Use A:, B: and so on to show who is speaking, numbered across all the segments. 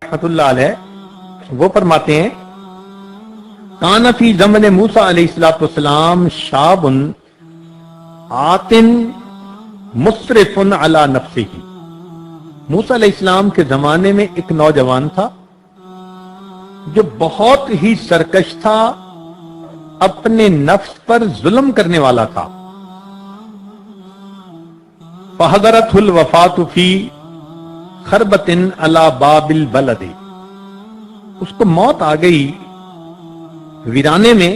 A: رحمۃ اللہ علیہ وہ فرماتے ہیں کان فی زمن موسیٰ علیہ الصلوۃ والسلام شاب آتن مسرف علی نفسہ، موسیٰ علیہ السلام کے زمانے میں ایک نوجوان تھا جو بہت ہی سرکش تھا، اپنے نفس پر ظلم کرنے والا تھا۔ فحضرتہ الوفاۃ فی خربۃ علی باب البلد، اس کو موت آ گئی ویرانے میں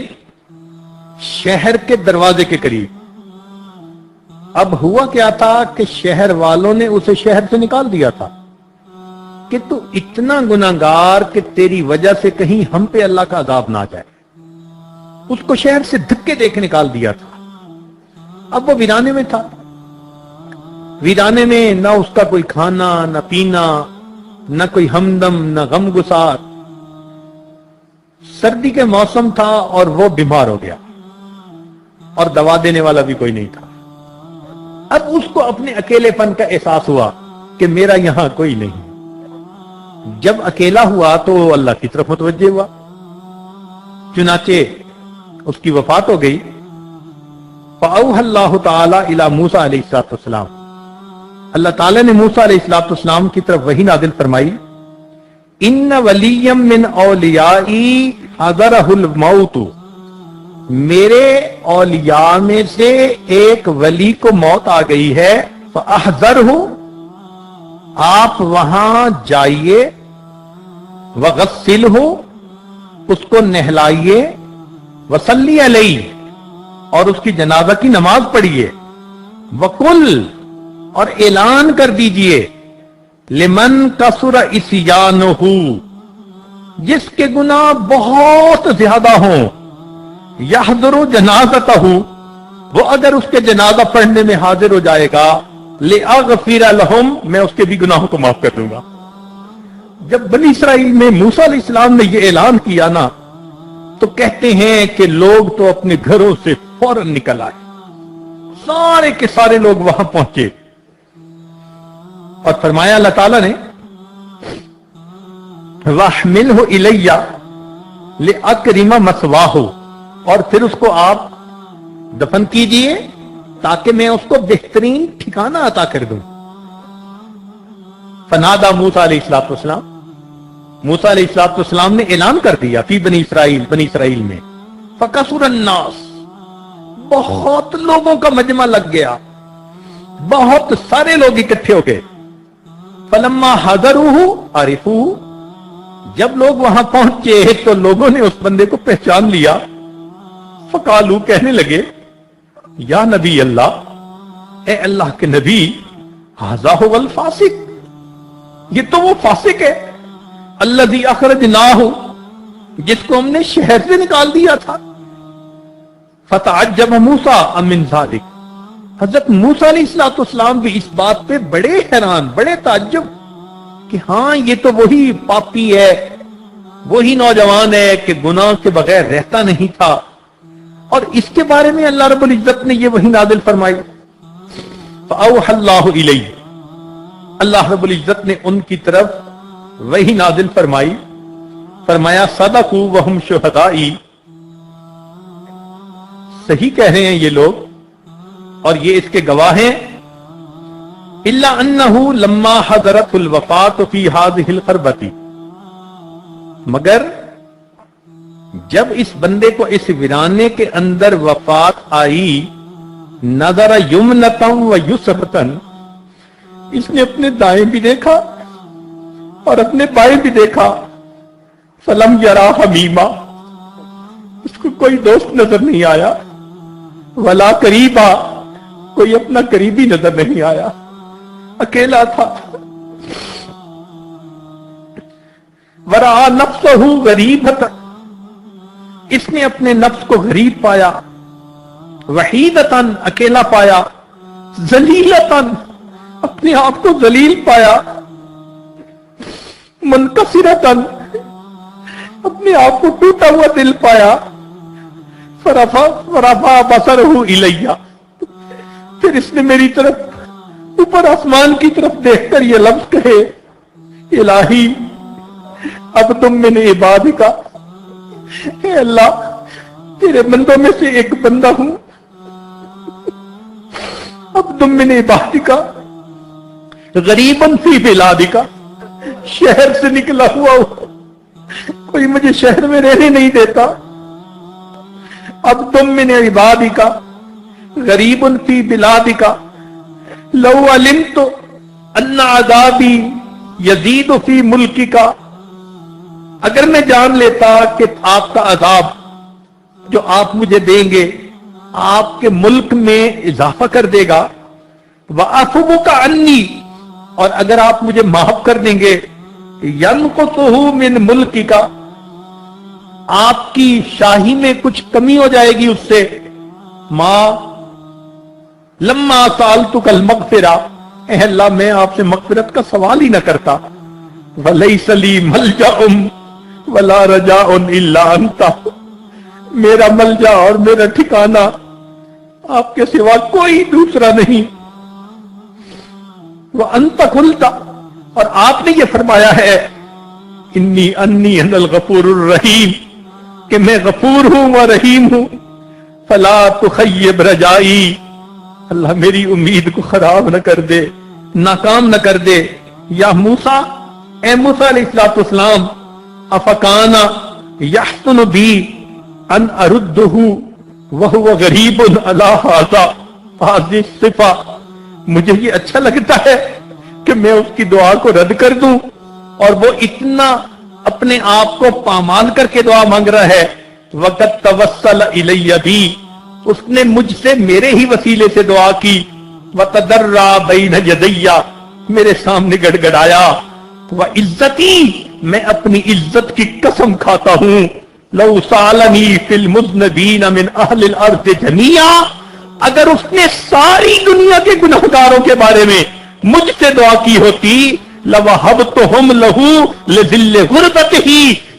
A: شہر کے دروازے کے قریب۔ اب ہوا کیا تھا کہ شہر والوں نے اسے شہر سے نکال دیا تھا کہ تو اتنا گناہگار کہ تیری وجہ سے کہیں ہم پہ اللہ کا عذاب نہ جائے۔ اس کو شہر سے دھکے دے کے نکال دیا تھا۔ اب وہ ویرانے میں تھا، ویرانے میں نہ اس کا کوئی کھانا نہ پینا، نہ کوئی ہمدم نہ غم گسار۔ سردی کے موسم تھا اور وہ بیمار ہو گیا اور دوا دینے والا بھی کوئی نہیں تھا۔ اب اس کو اپنے اکیلے پن کا احساس ہوا کہ میرا یہاں کوئی نہیں۔ جب اکیلا ہوا تو اللہ کی طرف متوجہ ہوا، چنانچہ اس کی وفات ہو گئی۔ فأوحى اللہ تعالی الی موسیٰ علیہ السلام، اللہ تعالی نے موسیٰ علیہ السلام کی طرف وحی نازل فرمائی، ان ولیا من اولیائی حضرہ الموت، میرے اولیاء میں سے ایک ولی کو موت آ گئی ہے، فاحذرہ، آپ وہاں جائیے، وغسلہ، اس کو نہلائیے، وصلی علیہ، اور اس کی جنازہ کی نماز پڑھیے، وقل، اور اعلان کر دیجئے، لمن کثر عصیانہ، جس کے گناہ بہت زیادہ ہوں، یحضر جنازتہ، وہ اگر اس کے جنازہ پڑھنے میں حاضر ہو جائے گا، لأغفر لہم، میں اس کے بھی گناہوں کو معاف کر دوں گا۔ جب بنی اسرائیل میں موسیٰ علیہ السلام نے یہ اعلان کیا نا، تو کہتے ہیں کہ لوگ تو اپنے گھروں سے فوراً نکل آئے، سارے کے سارے لوگ وہاں پہنچے، اور فرمایا اللہ تعالیٰ نے وَاحْمِلْهُ إِلَيَّ لِأَكْرِمَ مَثْوَاهُ، اور پھر اس کو آپ دفن کیجئے تاکہ میں اس کو بہترین ٹھکانہ عطا کر دوں۔ فنادى موسیٰ علیہ السلام، موسیٰ علیہ السلام نے اعلان کر دیا فی بنی اسرائیل میں، فَكَثُرَ النَّاسُ، بہت لوگوں کا مجمع لگ گیا، بہت سارے لوگ اکٹھے ہو گئے۔ فَلَمَّا حَضَرُوهُ عَرِفُوهُ، جب لوگ وہاں پہنچے تو لوگوں نے اس بندے کو پہچان لیا۔ فقالو، کہنے لگے، یا نبی اللہ، اے اللہ کے نبی، ھذا ھو الفاسق، یہ تو وہ فاسق ہے، الذی اخرجناہ، جس کو ہم نے شہر سے نکال دیا تھا۔ فتعجب موسیٰ من ذلک، حضرت موسیٰ علیہ السلام بھی اس بات پہ بڑے حیران، بڑے تعجب کہ ہاں یہ تو وہی پاپی ہے، وہی نوجوان ہے کہ گناہ کے بغیر رہتا نہیں تھا، اور اس کے بارے میں اللہ رب العزت نے یہ وحی نازل فرمائی۔ فأوحى اللہ الیہ، اللہ رب العزت نے ان کی طرف وحی نازل فرمائی، فرمایا صدقوا وہم شہدائی، صحیح کہہ رہے ہیں یہ لوگ اور یہ اس کے گواہ ہیں، الا انہ لما حضرت الوفات فی ہذہ الخربۃ، مگر جب اس بندے کو اس ویرانے کے اندر وفات آئی، نظر یمنۃ و یسرۃ، اس نے اپنے دائیں بھی دیکھا اور اپنے بائیں بھی دیکھا، فلم یرا حمیما، اس کو کوئی دوست نظر نہیں آیا، ولا قریبا، کوئی اپنا قریبی نظر نہیں آیا، اکیلا تھا۔ ورآ نفسہ غریبۃ، اس نے اپنے نفس کو غریب پایا، وحیدتاً، اکیلا پایا، ذلیلتاً، اپنے آپ کو ذلیل پایا، منکسرتاً، اپنے آپ کو ٹوٹا ہوا دل پایا، فرفع بصرہ الیہ، پھر اس نے میری طرف اوپر آسمان کی طرف دیکھ کر یہ لفظ کہے، الہی اب تم من عبادک، اے اللہ تیرے بندوں میں سے ایک بندہ ہوں، اب تم من عبادک غریباً فی بلادک، شہر سے نکلا ہوا کوئی مجھے شہر میں رہنے نہیں دیتا، اب تم من عبادک غریباً فی بلادک لو علمت ان عذابی یزید فی ملکک، اگر میں جان لیتا کہ آپ کا عذاب جو آپ مجھے دیں گے آپ کے ملک میں اضافہ کر دے گا، وَعَفُوُكَ عَنِّي، اور اگر آپ مجھے معاف کر دیں گے، يَنْقُصُهُ مِنْ مُلْكِكَ، آپ کی شاہی میں کچھ کمی ہو جائے گی اس سے، ماں لما سألتك المغفرہ، اے اللہ میں آپ سے مغفرت کا سوال ہی نہ کرتا، وَلَيْسَ لِي مَلْجَأٌ وَلَا رَجَاءٌ إِلَّا أَنْتَ، میرا ملجا اور میرا ٹھکانہ آپ کے سوا کوئی دوسرا نہیں، وَأَنْتَ قُلْتَ، اور آپ نے یہ فرمایا ہے، انی انا الغفور الرحیم، کہ میں غفور ہوں و رحیم ہوں، فلا تخیب رجائی، اللہ میری امید کو خراب نہ کر دے، ناکام نہ کر دے، یا موسیٰ، اے موسیٰ علیہ السلام، افکانا یحسن بی ان اردہ وہو غریب علی ھذا الصفہ، مجھے یہ اچھا لگتا ہے کہ میں اس کی دعا کو رد کر دوں، اور وہ اتنا اپنے آپ کو پامال کر کے دعا مانگ رہا ہے، وقت توسل الی بی، اس نے مجھ سے میرے ہی وسیلے سے دعا کی، وتضرع بین یدی، میرے سامنے گڑ گڑایا، وعزتی، میں اپنی عزت کی قسم کھاتا ہوں، لو سالنی فی المذنبین من اہل الارض جمیعا، اگر اس نے ساری دنیا کے گناہگاروں کے بارے میں مجھ سے دعا کی ہوتی، لوہبتہم لہو لذل غربتہ،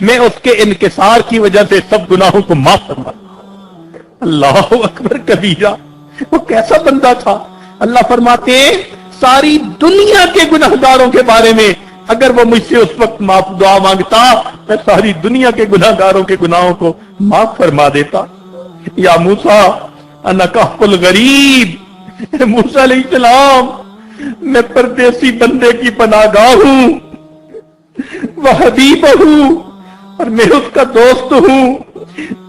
A: میں اس کے انکسار کی وجہ سے سب گناہوں کو معاف فرماتا۔ اللہ اکبر کبیرہ، وہ کیسا بندہ تھا؟ اللہ فرماتے ہیں ساری دنیا کے گناہگاروں کے بارے میں اگر وہ مجھ سے اس وقت معاف دعا مانگتا، میں ساری دنیا کے گناہگاروں کے گناہوں کو معاف فرما دیتا۔ یا موسیٰ انا کہف الغریب، موسیٰ علیہ السلام میں پردیسی بندے کی پناہ گاہ ہوں، وہ حبیبہ ہوں، اور میں اس کا دوست ہوں،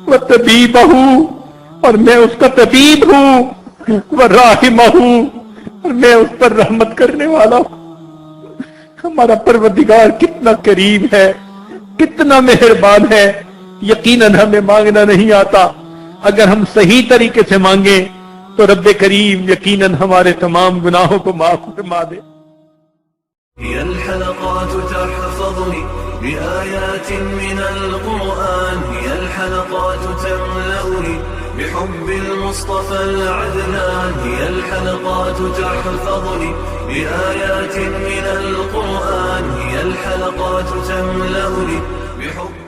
A: وہ طبیبہ ہوں، اور میں اس کا طبیب ہوں، وہ راحمہ ہوں، اور میں اس پر رحمت کرنے والا ہوں۔ ہمارا پروردگار کتنا کریم ہے، کتنا مہربان ہے، یقیناً ہمیں مانگنا نہیں آتا، اگر ہم صحیح طریقے سے مانگیں تو رب کریم یقیناً ہمارے تمام گناہوں کو معاف فرما دے۔
B: هي الحلقات تحفظني بآيات من القرآن، هي الحلقات تملأني بحب المصطفى العدنان، هي الحلقات تحفظني بآيات من القرآن، هي الحلقات تملأني بحب